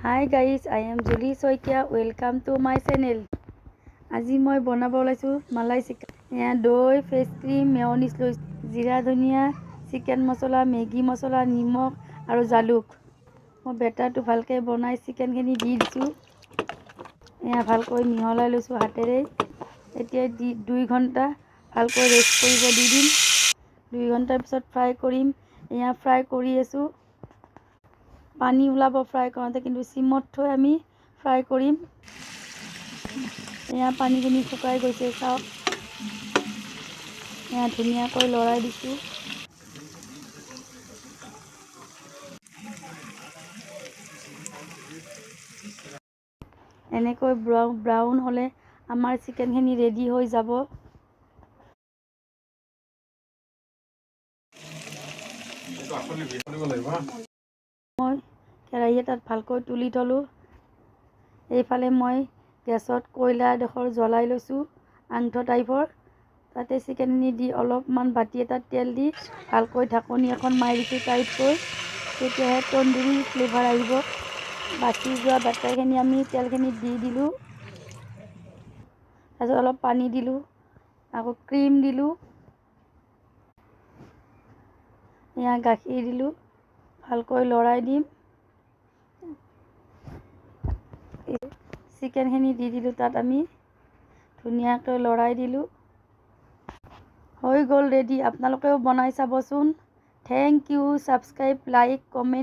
Hi guys, I am Julie Soikia. Welcome to my channel. আজি মই বনাব ওলাইছো মালাই চিকেন। এয়া দৈ, ফেস ক্ৰীম, মেয়নিজ লৈ জিৰা ধনিয়া, চিকেন মছলা, মেগী মছলা, নিমখ আৰু জালুক। মই বেটাৰটো ভালকৈ বনাই চিকেনখিনি দি দিছোঁ। এয়া ভালকৈ মিহলাই লৈছোঁ হাতেৰে। এতিয়া 2 ঘণ্টা ভালকৈ ৰেষ্ট কৰিব দি দিম। 2 ঘণ্টাৰ পিছত ফ্ৰাই কৰিম। এয়া ফ্ৰাই কৰি আছোঁ। পানী ওলাব ফ্ৰাই কৰোঁতে, কিন্তু চিমত থৈ আমি ফ্ৰাই কৰিম। এয়া পানীখিনি শুকাই গৈছে, চাওক। এয়া ধুনীয়াকৈ লৰাই দিছোঁ। এনেকৈ ব্ৰাউন হ'লে আমাৰ চিকেনখিনি ৰেডি হৈ যাব। মই কেৰাহী এটাত ভালকৈ তুলি থলোঁ। এইফালে মই গেছত কয়লাডোখৰ জ্বলাই লৈছোঁ, আংঠ টাইপৰ। তাতে চিকেনখিনি দি অলপমান বাতি এটাত তেল দি ভালকৈ ঢাকনি এখন মাৰি দিছোঁ টাইটকৈ। তেতিয়াহে তন্দুৰী ফ্লেভাৰ আহিব। বাচি যোৱা বেটাৰখিনি আমি তেলখিনিত দি দিলোঁ। তাৰপিছত অলপ পানী দিলোঁ, আকৌ ক্ৰীম দিলোঁ, এয়া গাখীৰ দিলোঁ। ভালকৈ লৰাই দিম। চিকেনখিনি দি দিলোঁ, তাত আমি ধুনীয়াকৈ লৰাই দিলোঁ। হৈ গ'ল ৰেডি। আপোনালোকেও বনাই চাবচোন। Thank you. Subscribe, like, comment.